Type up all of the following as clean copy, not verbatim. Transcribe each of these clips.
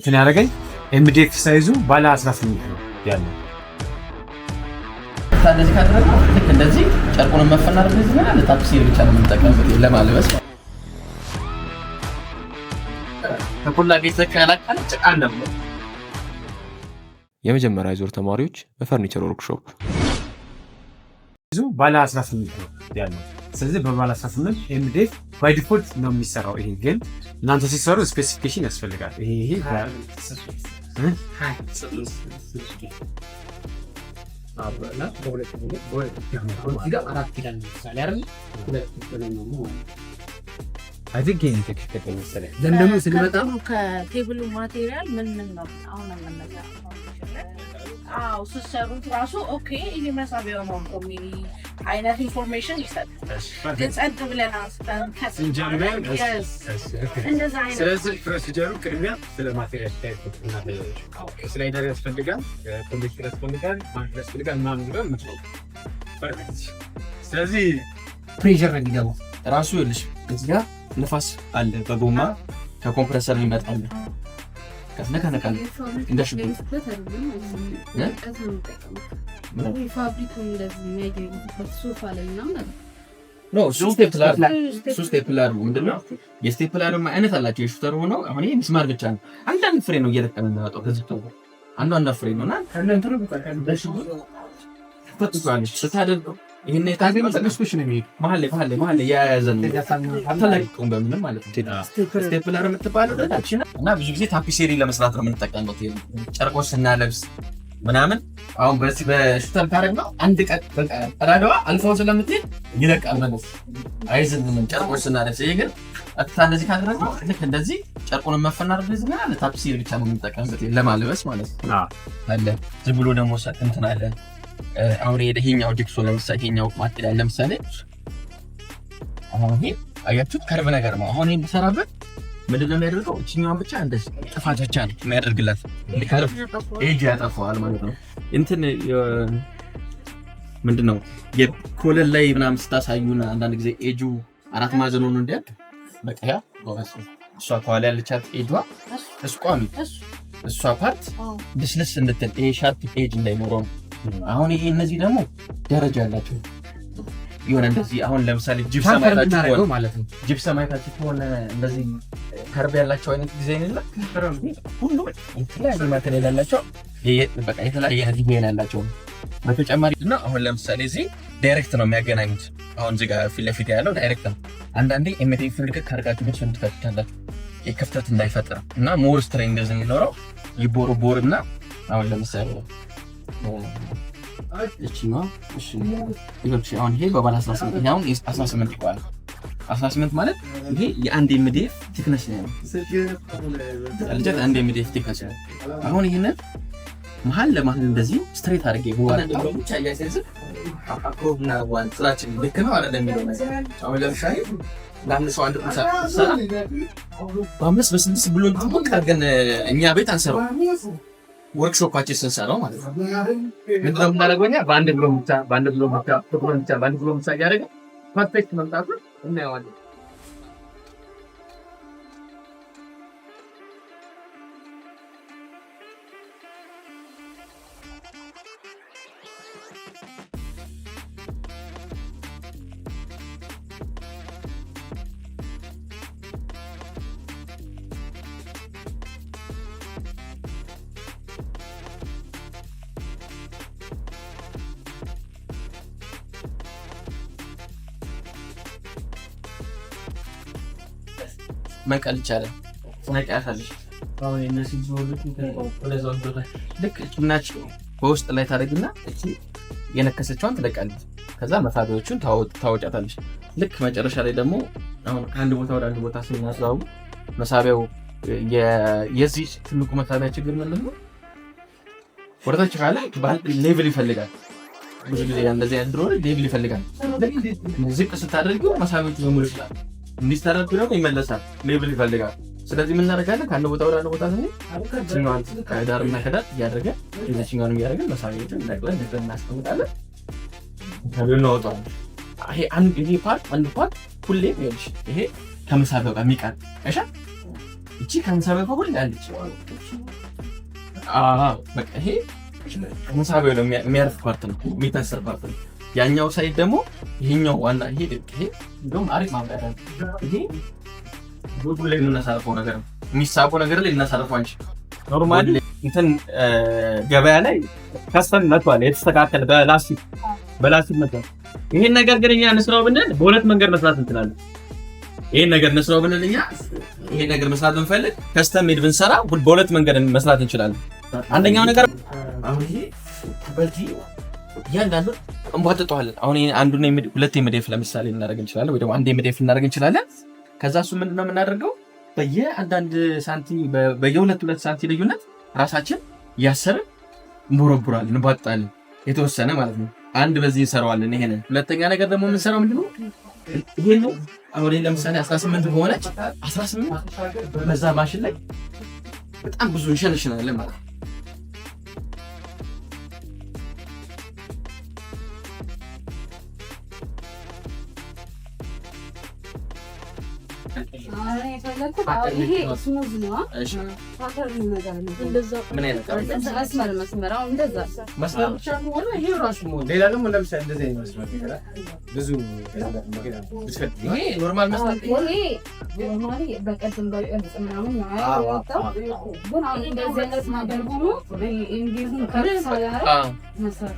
እንትን ያደረገኝ ኤምዲኤፍ ሳይዙ ባለ 18 ነው ያለው። እንደዚህ ካደረገው ልክ እንደዚህ ጨርቁን መፈናር እንደዚህ ነው ያለ ታፕሲር ብቻ ነው የምንጠቀምበት ለማልበስ ተቆላ ቤት ከላካለ ጭቃን ነበር። የመጀመሪያ ዙር ተማሪዎች በፈርኒቸር ወርክሾፕ ይዙ ባለ 18 ነው ያለው። ስለዚህ በባለ 18 ኤምዲኤፍ ባይ ዲፎልት ነው የሚሰራው። ይሄ ግን እናንተ ሲሰሩ ስፔሲፊኬሽን ያስፈልጋል። ይሄ አብረና በሁለት እዚህ ጋር አራት ኪዳን ምሳሌ አይደል? ሁለት ኪዳን ነው አይቲንክ ይሄን ተከከተ መሰለኝ። ደግሞ ስንመጣ ከቴብሉ ማቴሪያል ምን ነው አሁን አመነጋ ሲሰሩት ራሱ ኦኬ ይሄ መሳቢያው ነው ኮሚኒ አይነት ኢንፎርሜሽን ይሰጣል። ግን ጸጥ ብለን አንስተን ስንጀምር እንደዛ አይነት ስለዚህ ፕሮሲጀሩ ቅድሚያ ስለ ማቴሪያል ታይፕ እና ስላይደር ያስፈልጋል፣ ኮምፒውተር ያስፈልጋል፣ ማሽን ያስፈልጋል ምናምን ብለን ነው። ስለዚህ ፕሬሸር ነው የሚገባው ራሱ ይልሽ እዚህ ጋር ንፋስ አለ በጎማ ከኮምፕረሰር ይመጣል ከነካነካለ እንደሽ ፋብሪካው እንደዚህ የሚያገኙት ሶፋ ላይ ምናምን አለ ነው ስቴፕላር ምንድነው? የስቴፕላር አይነት አላቸው የሹተር ሆነው አሁን ይሄ ምስማር ብቻ ነው። አንዳንድ ፍሬ ነው እየለቀመ የሚያወጣው ከዚህ ተው አንዳንድ ፍሬ ነውና አንዳንድ በቃ እንደሽ ፈጥቷልሽ ስታደርገው ይሄን የታገኘ ተስኩሽ ነው የሚሄድ መሀል ያያዘን አታላቅቁም በምንም ማለት ነው። ስቴፕለር የምትባለው ዳታችን እና ብዙ ጊዜ ታፒሴሪ ለመስራት ነው የምንጠቀመው። ጨርቆች ስናለብስ ምናምን አሁን በዚህ በሹተር ታረግ ነው አንድ ቀን በቃ ራዳዋ አልፋው ስለምትሄድ ይለቃል ማለት አይዝንም ጨርቆች ስናለብስ። ይሄ ግን አጥታ እንደዚህ ካደረግነው ልክ እንደዚህ ጨርቁን መፈናር እንደዚህ ማለት ታፒሴሪ ብቻ ነው የምንጠቀምበት ለማልበስ ማለት ነው። አለ ዝም ብሎ ደግሞ እንትን አለ አሁን ይሄኛው ዲክሶ ለምሳሌ ይሄኛው ማቴሪያል ለምሳሌ አሁን ይሄ አያችሁት ከርብ ነገር ነው። አሁን ይሄ የምሰራበት ምንድነው የሚያደርገው? እቺኛውን ብቻ እንደዚህ ጥፋት ብቻ ነው የሚያደርግላት። ከርብ ኤጅ ያጠፋዋል ማለት ነው። እንትን ምንድነው የኮለል ላይ ምናምን ስታሳዩና አንዳንድ ጊዜ ኤጁ አራት ማዕዘን ሆኖ እንዲያድ በቃ ያ እሷ ከኋላ ያለቻት ኤጇ እስቋሚ እሷ ፓርት ድስልስ እንድትል ይሄ ሻርፕ ኤጅ እንዳይኖረው። አሁን ይሄ እነዚህ ደግሞ ደረጃ አላቸው የሆነ እንደዚህ አሁን ለምሳሌ ጂፕሰም አይታችሁ ማለት ነው። ጂፕሰም አይታችሁ ከሆነ እንደዚህ ከርብ ያላቸው አይነት ዲዛይን እና ሁሉ የተለያየ ማቴሪያል ያላቸው በቃ የተለያየ ዲዛይን ያላቸው በተጨማሪ እና አሁን ለምሳሌ እዚህ ዳይሬክት ነው የሚያገናኙት። አሁን እዚህ ጋር ፊት ለፊት ያለው ዳይሬክት ነው። አንዳንዴ ኤምዲኤፍ ፍልክ ካርጋችሁ ብቻ እንትከታላችሁ የክፍተት እንዳይፈጠር እና ሞር ስትሬንግ እንደዚህ የሚኖረው ይቦርቦርና አሁን ለምሳሌ እቺማ እሺ አሁን ይሄ በባለ 18 ያው 18 ይባላል። 18 ማለት ይሄ የአንድ ኤምዲኤፍ ቲክነስ ነው። አልጀት አንድ ኤምዲኤፍ ቲክነስ ነው። አሁን ይሄንን መሀል ለመሀል እንደዚህ ስትሬት አድርጌ በኋላ ብቻ ያያይዝ አፕሮቭና ዋን ስራችን ልክ ነው አይደለም የሚለው ነገር አሁን ለምሳሌ ለአንድ ሰው አንድ ቁሳ ሰራ በአምስት በስድስት ብሎ ግን እኛ ቤት አንሰራው ወርክሾፓችን ስንሰራው ማለት ነው። ምንድነው የምናደርገው? በአንድ ብሎ ብቻ እያደረገ ፐርፌክት መምጣቱን እናየዋለን። መንቀል ይቻላል። ስናቀያታለሽ አሁን እነዚህ ዞሉት ወደዛው ቦታ ልክ ጭናችሁ በውስጥ ላይ ታደርግና እቺ የነከሰችዋን ትለቃለች። ከዛ መሳቢያዎቹን ታወጫታለሽ። ልክ መጨረሻ ላይ ደግሞ አሁን ከአንድ ቦታ ወደ አንድ ቦታ ስናስራው መሳቢያው የዚህ ትልቁ መሳቢያ ችግር ምንድን ነው? ወደታች ካለ ሌቭል ይፈልጋል። ብዙ ጊዜ እንደዚህ አይነት ድሮ ሌቭል ይፈልጋል። ዝቅ ስታደርጊው መሳቢያዎቹ በሙሉ ይችላል እንዲስተረዱ ደግሞ ይመለሳል። ሌብል ይፈልጋል። ስለዚህ ምን እናደርጋለን? ከአንድ ቦታ ወደ አንድ ቦታ ስንሄድ ጭኛዋን ከዳርና ከዳር እያደረገ የዚህኛውንም እያደረገ መሳቢያዎችን እንዳይቆን እናስቀምጣለን። ከብሎ እናወጣለን። ይሄ አንድ ፓርት ሁሌም ይኸውልሽ ይሄ ከመሳቢያው ጋር የሚቀር እሺ እቺ ከንሳበ በኩል ያለች በቃ ይሄ ከንሳበው ነው የሚያርፍ ፓርት ነው የሚታሰር ፓርት ነው። ያኛው ሳይድ ደግሞ ይሄኛው ዋና ይሄ እንደውም አሪፍ ማብራሪያ ነው። ይሄ ቦቱ ላይ የምናሳርፈው ነገር ነው የሚሳበው ነገር ላይ እናሳርፈው አንቺ ኖርማሊ እንትን ገበያ ላይ ከስተም መጥቷል የተስተካከለ በላስቲክ መጥቷል። ይሄን ነገር ግን እኛ እንስራው ብንል በሁለት መንገድ መስራት እንችላለን። ይሄን ነገር እንስራው ብንል እኛ ይሄን ነገር መስራት ብንፈልግ ከስተም ሜድ ብንሰራ በሁለት መንገድ መስራት እንችላለን። አንደኛው ነገር አሁን ይሄ በዚህ ያንዳንዱ እንቧጥጠዋለን። አሁን አንዱን ሁለት ኤምዲኤፍ ለምሳሌ እናደርግ እንችላለን ወይ ደግሞ አንድ ኤምዲኤፍ እናደርግ እንችላለን። ከዛ እሱ ምንድነው የምናደርገው በየአንዳንድ ሳንቲ በየሁለት ሳንቲ ልዩነት ራሳችን ያሰርን እንቦረቡራለን እንቧጥጣለን የተወሰነ ማለት ነው። አንድ በዚህ እንሰራዋለን ይሄንን። ሁለተኛ ነገር ደግሞ የምንሰራው ምንድነው ይሄ ነው። አሁን ለምሳሌ 18 በሆነች 18 በዛ ማሽን ላይ በጣም ብዙ እንሸንሽናለን ማለት ነው። ይሄ ስሙዝ ነው። እሺ ምን አይነት መስመር አሁን እንደዛ መስመር ብቻ ሆነ ይሄ ራሱ ነው። ሌላ ደግሞ ለምሳሌ እንደዚህ አይነት መስመር ይችላል ብዙ ይሄ ኖርማል መስመር ይሄ ኖርማሊ በቀጥም በቀጥም ምናምን ነው አይወጣው። ግን አሁን እንደዚህ አይነት ነገር ሆኖ እንዲሁም ከርሳ ያረ መስራት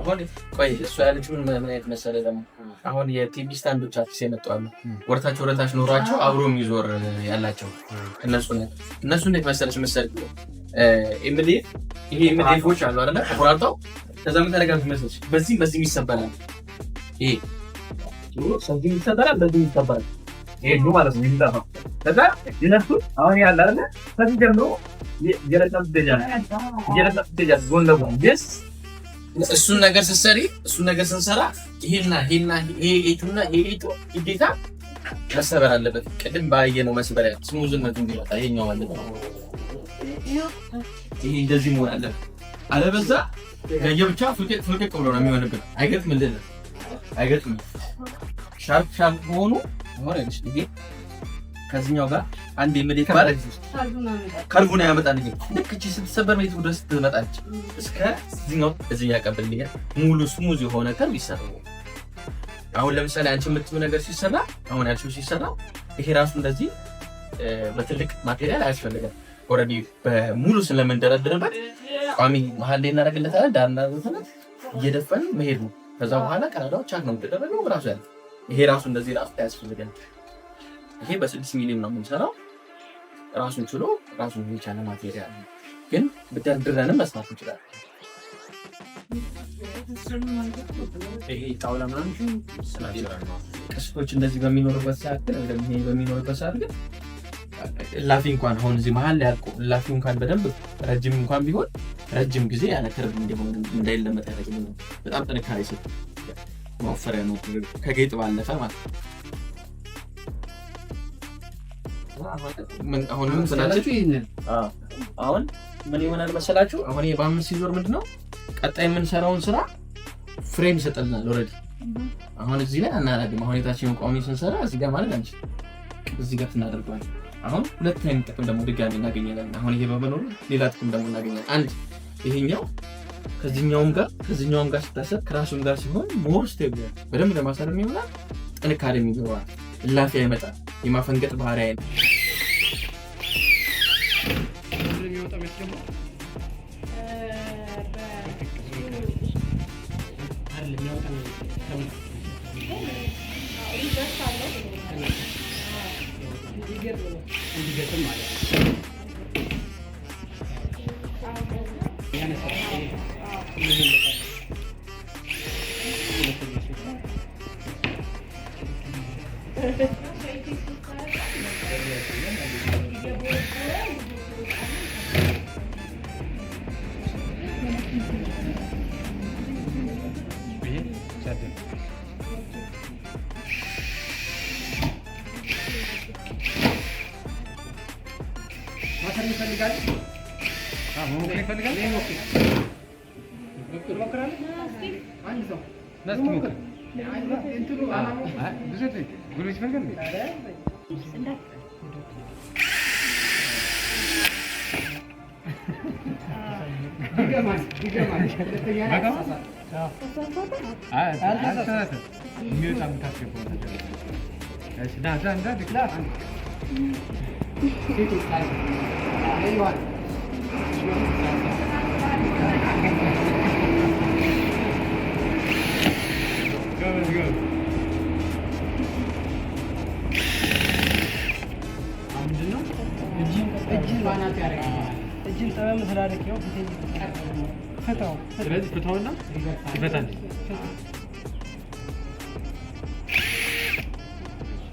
ሆነ ቆይ እሱ ያለችው ምን አይነት መሰለ ደግሞ አሁን የቲቪ ስታንዶች አዲስ የመጣው ወርታቸው ወርታች ኖራቸው አብሮ የሚዞር ያላቸው እነሱ እንዴት መሰለሽ ኤምዲኤፍ ይሄ ኤምዲኤፎች አሉ አይደል ተቆራርጠው ከዛ ምን ታደርጋለች መሰለሽ በዚህ ይሰበራል። ይሄ ሰዚህ ይሰበራል በዚህ ይሰበራል። ይሄ ነው ማለት ነው ይጣፋ ከዛ ይነሱ አሁን ያለ አይደል ከዚህ ጀምሮ የረጣም ደጃ ጎን ለጎን ደስ እሱን ነገር ስንሰራ ይሄና ይሄ ግዴታ መሰበር አለበት። ቅድም ባየነው መስበሪያ ስሙዝነት እንዲመጣ ይሄኛው ማለት ነው። ይሄ እንደዚህ መሆን አለበት። አለበዛ ለየብቻ ፍልቅቅ ብሎ ነው የሚሆንብን። አይገጥም ሻርፕ ሆኖ ማለት ነው። ከዚህኛው ጋር አንድ ኤምዲኤፍ ማለት ካርቦን ያመጣል። ልክ እቺ ስትሰበር ነው ድረስ ትመጣለች። እስከ እዚህኛው ያቀብልኛል። ሙሉ ስሙዝ የሆነ ከርብ ይሰራል። አሁን ለምሳሌ አንቺ የምትይው ነገር ሲሰራ አሁን ያልሽው ሲሰራ ይሄ ራሱ እንደዚህ በትልቅ ማቴሪያል አያስፈልግም። ኦሬዲ በሙሉ ስለምንደረድርበት ቋሚ መሀል ላይ እናደርግለታለን። ዳርና ዘፈነት እየደፈን መሄድ ነው። ከዛ በኋላ ቀዳዳው ቻክ ነው የሚደረገው ራሱ ያለ ይሄ ራሱ እንደዚህ ራሱ ያስፈልጋል። ይሄ በ6 ሚሊዮን ነው የምንሰራው። ራሱን ችሎ ራሱን የቻለ ማቴሪያል ግን በደርድረንም መስራት እንችላለን። ይሄ ጣውላ ምናምን ከስቶች እንደዚህ በሚኖርበት ሰዓት ግን ላፊ እንኳን አሁን እዚህ መሀል ላይ ያልቁ ላፊ እንኳን በደንብ ረጅም እንኳን ቢሆን ረጅም ጊዜ ያለ ክርብ እንዲሆን እንዳይለመጥ ያደርግልኝ ነው። በጣም ጥንካሬ ሲል ማወፈሪያ ነው ከጌጥ ባለፈ ማለት ነው። አሁን ምን ስላችሁ አሁን ምን ይሆናል መሰላችሁ? አሁን በአምስት ሲዞር ምንድነው ቀጣይ የምንሰራውን ስራ ፍሬም ይሰጠናል። ኦሬዲ አሁን እዚህ ላይ አናደርግም። አሁን የታችኛው ቋሚ ስንሰራ እዚህ ጋር ማለት አንቺ እዚህ ጋር እናደርጋለን። አሁን ሁለት አይነት ጥቅም ደግሞ ድጋሚ እናገኛለን። አሁን ይሄ በመኖሩ ሌላ ጥቅም ደግሞ እናገኛለን። አንድ ይሄኛው ከዚህኛውም ጋር ሲታሰብ ከራሱም ጋር ሲሆን ሞር ስቴብል በደንብ ለማሰር የሚሆናል። ጥንካሬ የሚገባል። ላፊ አይመጣም። የማፈንገጥ ባህሪ አይነት እጅን ጠመም ስላደረገው ፈታው። ስለዚህ ፍታውና ይፈታል።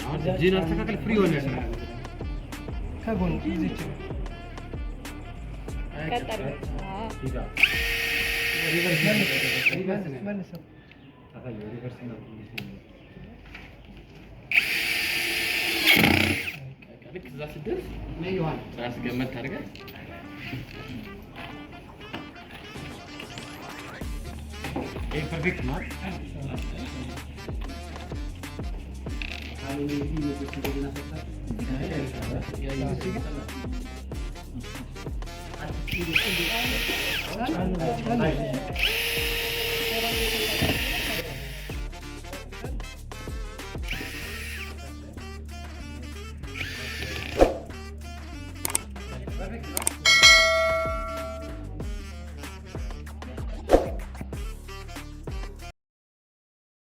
አሁን እጅን አስተካክል። ፍሪ ሆነ ከጎን ይዘች መልሰው ልክ እዛ ስትደርስ ራስ ገመት አድርገህ ፐርፌክት ነው።